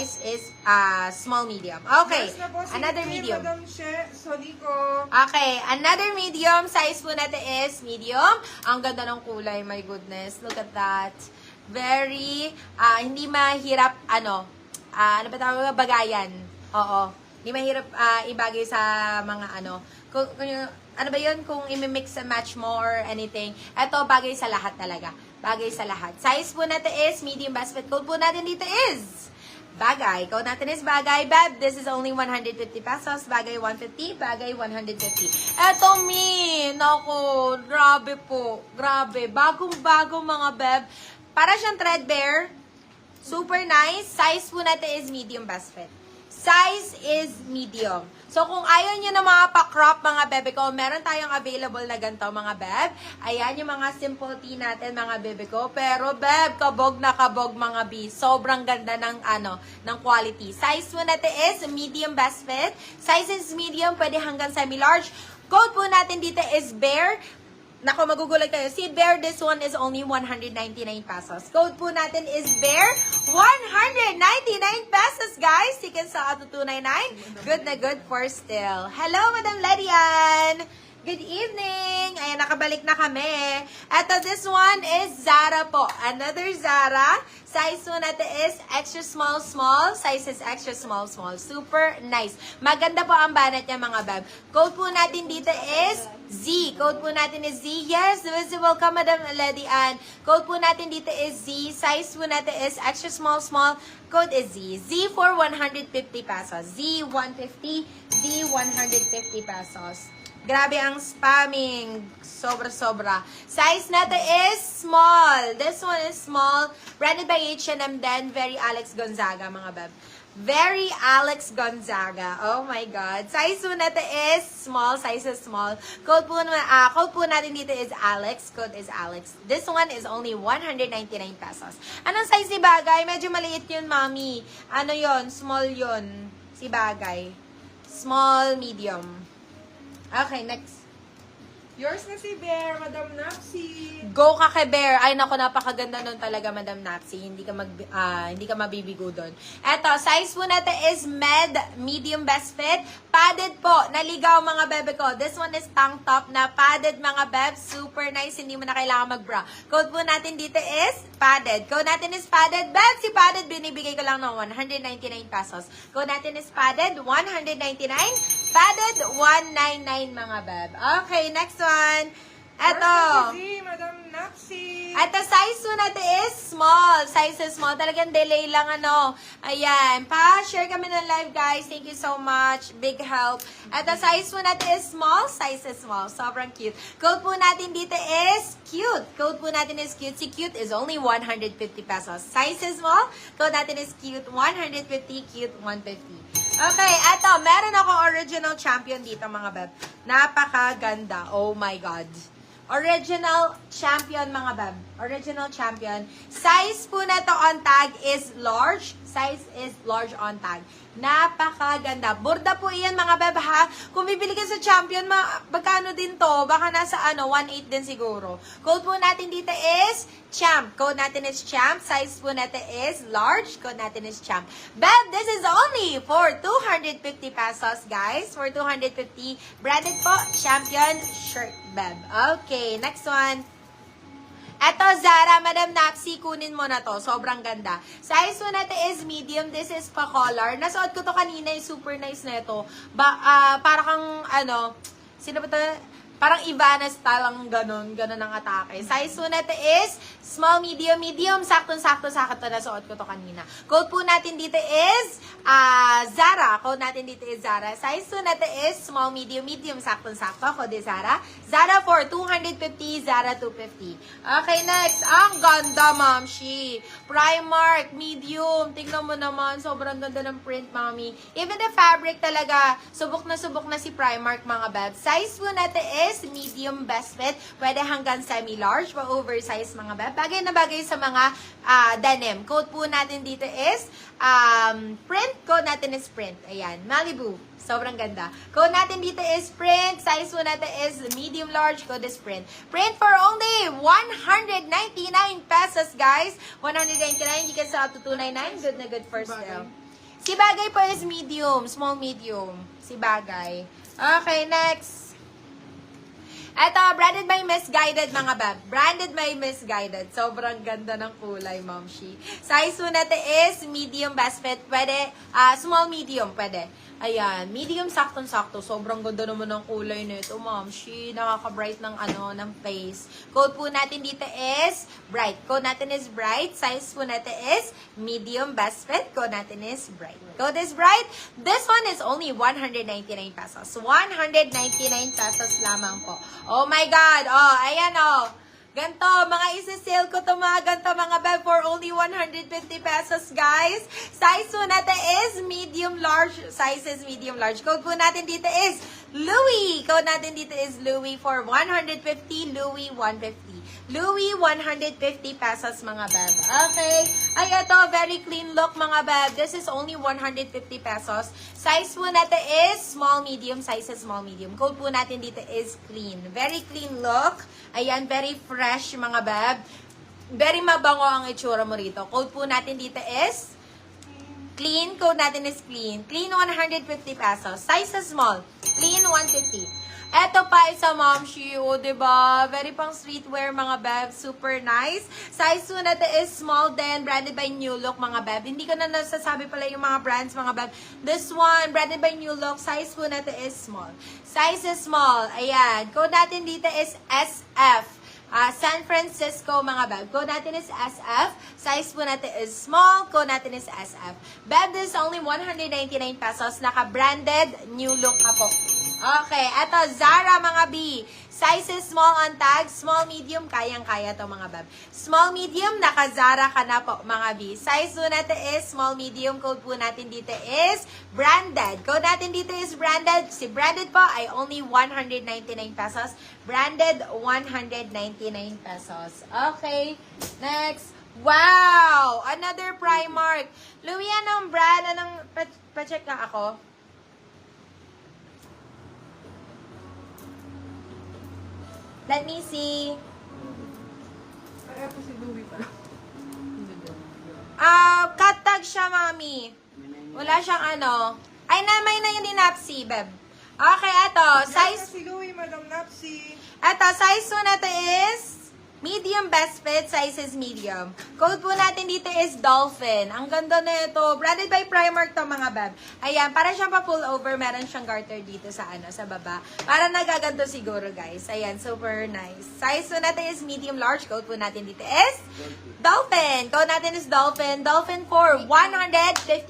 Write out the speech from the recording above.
size is small medium. Okay, another medium. Okay, another medium. Size po natin is medium. Ang ganda ng kulay, my goodness. Look at that. Very, hindi mahirap, ano ba tawag, bagayan. Oo. Hindi mahirap ibagay sa mga ano ba yun, kung i-mix and match mo or anything. Ito, bagay sa lahat talaga. Bagay sa lahat. Size po natin is medium basket. Code po natin dito is bagay. Code natin is bagay. Beb, this is only 150 pesos. Bagay 150. Bagay 150. Eto, naku, grabe po. Grabe. Bagong-bago mga beb. Para siyang threadbare. Super nice. Size po natin is medium basket. Size is medium. So, kung ayaw nyo na mga pa-crop mga bebe ko, meron tayong available na ganito mga beb. Ayan yung mga simple tee natin mga bebe ko. Pero beb, kabog na kabog mga B. Sobrang ganda ng ng quality. Size po natin is medium best fit. Size is medium, pwede hanggang semi-large. Code po natin dito is bear. Nako, magugulat kayo. Si Bear, this one is only 199 pesos. Code po natin is Bear, 199 pesos, guys. Chicken sa auto 299. Good na good for still. Hello, Madam Ledian. Good evening. Ayan, nakabalik na kami. Eto, this one is Zara po. Another Zara. Size po natin is extra small, small. Size is extra small, small. Super nice. Maganda po ang banat niya, mga bab. Code po natin dito is Z. Code po natin is Z. Yes, visible ka, Madam Lady Ann. Code po natin dito is Z. Size po natin is extra small, small. Code is Z. Z for 150 pesos. Z 150. Z 150 pesos. Grabe ang spamming. Sobra-sobra. Size natin is small. This one is small. Branded by H&M then. Very Alex Gonzaga, mga beb. Very Alex Gonzaga. Oh my God. Size po natin is small. Size is small. Code po natin dito is Alex. Code is Alex. This one is only 199 pesos. Anong size si Bagay? Medyo maliit yun, mami. Ano yun? Small yun. Si Bagay. Small, medium. Okay, next. Yours na si Bear, Madam Napsi. Go ka kay Bear. Ay, naku, napakaganda nun talaga, Madam Napsi. Hindi ka mabibigo doon. Eto, size po natin is medium best fit. Padded po. Naligaw, mga bebe ko. This one is tank top na padded, mga beb. Super nice. Hindi mo na kailangan mag-bra. Code po natin dito is padded. Code natin is padded. Beb, si padded, binibigay ko lang ng 199 pesos. Code natin is padded, 199. Padded, 199, mga beb. Okay, next one. Eto. Madam Napsi. Eto, size po natin is small. Size is small. Talagang delay lang, Ayan. Pa-share kami ng live, guys. Thank you so much. Big help. Eto, size po natin is small. Size is small. Sobrang cute. Code po natin dito is cute. Code po natin is cute. Si cute is only 150 pesos. Size is small. Code natin is cute. 150. Cute, 150. Okay, eto, meron akong original champion dito, mga beb. Napakaganda. Oh my God. Original champion, mga beb. Original champion. Size po na to on tag is large. Size is large on tag. Napakaganda. Burda po iyan, mga beb, ha? Kung bibili ka sa champion, magkano din to? Baka nasa 1.8 din siguro. Code po natin dito is champ. Code natin is champ. Size po natin is large. Code natin is champ. Beb, this is only for 250 pesos, guys. For 250. Branded po, champion shirt, beb. Okay, next one. Eto, Zara, Madam Napsi, kunin mo na to. Sobrang ganda. Size po natin is medium. This is pa-collar. Nasuot ko to kanina. Super nice na ito. Para kang, sino ba to? Parang Ivana style ang ganun ang atake. Size po natin is small, medium, medium. Saktong-sakto na suot ko to kanina. Code po natin dito is Zara. Code natin dito is Zara. Size po natin is small, medium, medium. Saktong-sakto. Code is Zara. Zara for 250, Zara 250. Okay, next. Ang ganda, Mamshi. Primark, medium. Tingnan mo naman. Sobrang ganda ng print, Mami. Even the fabric talaga. Subok na si Primark, mga beb. Size po natin is medium best fit. Pwede hanggang semi-large pa oversize, mga beb. Bagay na bagay sa mga denim. Code po natin dito is print. Code natin is print. Ayan. Malibu. Sobrang ganda. Code natin dito is print. Size po natin is medium large. Code is print. Print for only 199 pesos, guys. 199. You can sell up to 299. Good na good for sale. Si Bagay po is medium. Small medium. Si Bagay. Okay, next. Eto, branded by Misguided, mga bab. Branded by Misguided. Sobrang ganda ng kulay, Ma'am Shi. Size po natin is medium best fit. Pwede, small medium, pwede. Ayan, medium saktong-sakto. Sobrang ganda naman ng kulay nito, Ma'am Shi. Nakaka-bright ng ng face. Code po natin dito is bright. Code natin is bright. Size po natin is medium best fit. Code natin is bright. Code is bright. This one is only 199 pesos. 199 pesos lamang po. Oh my God! Oh, ayan oh. Ganto, mga isa-sale ko to mga ganto mga beb for only 150 pesos, guys. Size po natin is medium large. Size is medium large. Code po natin dito is Louis. Code natin dito is Louis for 150. Louis 150. Louis 150 pesos mga beb. Okay. Ay, ito, very clean look mga beb. This is only 150 pesos. Size po natin is small, medium. Size is small, medium. Code po natin dito is clean. Very clean look. Ayan, very fresh mga beb. Very mabango ang itsura mo rito. Code po natin dito is clean. Code natin is clean. Clean 150 pesos. Size is small. Clean 150. Eto pa isa, Ma'am Shi, o, diba? Very pang streetwear, mga beb. Super nice. Size po natin is small din. Branded by New Look, mga beb. Hindi ko na nasasabi pala yung mga brands, mga beb. This one, branded by New Look. Size po natin is small. Size is small. Ayan. Code natin dito is SF. San Francisco, mga beb. Code natin is SF. Size po natin is small. Code natin is SF. Beb, this is only 199 pesos. Naka-branded New Look ka po. Okay, eto, Zara, mga B. Size is small on tag, small, medium, kayang-kaya to mga bab. Small, medium, naka-Zara ka na po, mga B. Size po natin is small, medium. Code po natin dito is branded. Code natin dito is branded. Si branded po ay only 199 pesos. Branded, 199 pesos. Okay, next. Wow! Another Primark. Louis, anong brand? Anong, pa-check na ako. Let me see. Ay, ako si Louie pala. Cut tag siya, mami. Wala siyang ano. Ay, may na yun ni Napsi, beb. Okay, eto. Size Size, si Louie, Madam Napsi. eto, size po natin is medium best fit. Size is medium. Code po natin dito is Dolphin. Ang ganda na ito. Branded by Primark to, mga beb. Ayan, para siyang pa-pull over. Meron siyang garter dito sa sa baba. Para nagaganto siguro, guys. Ayan, super nice. Size po natin is medium large. Code po natin dito is Dolphin. Code natin is Dolphin. Dolphin for 150